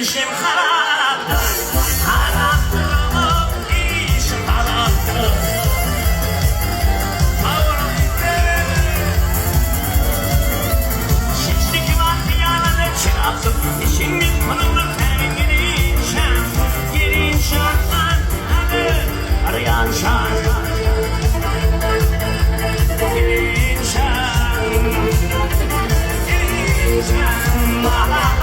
işim haraptı, haraptır bu işim haraptı. Şişlik vakti yanında çıraktım, işimin konulu terimini içem. Gelin şartlar adı arayan şartlar. Gelin şartlar, gelin şartlar.